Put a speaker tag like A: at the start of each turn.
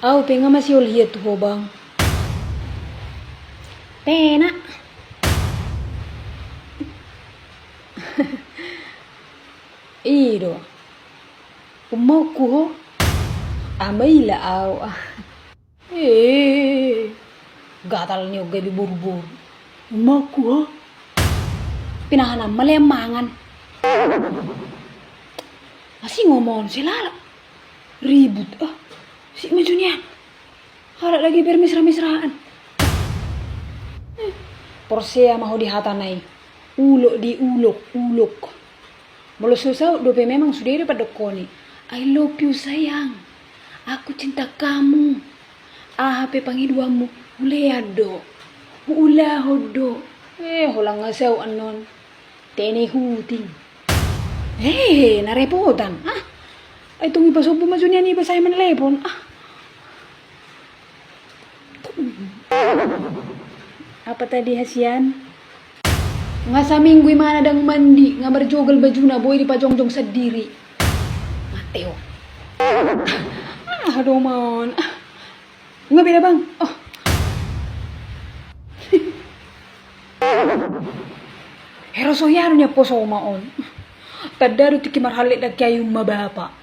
A: Au penga masih lihat tuh bang. Pena. Ido. Umaku ho. Amaila au. Gatal niyo gabi buru-buru. Umaku ho. Pinahanam malemangan. Masih ngomong sila. Ribut. Si majunya. Harap lagi bermesra-mesraan. Porsea mau dihatanai. Ulok di ulok. Mulu susah dope memang sudah ada pada koni. I love you sayang. Aku cinta kamu. HP pangiduamu. Uleado. Ula hodo. Hulang ngasaw anon. Tene huting. Narepotan. Ay itong ipasopo majunya ni iba saya menelepon. Apa tadi hasian? Nga sa minggu mana dang mandi, nga berjogal baju na boy di pajongjong sendiri. Mateo. Aduh mon. Nga beda bang. Hero soyaro niya po so maon. Tadaro ti kimarhalik na kayo mababa.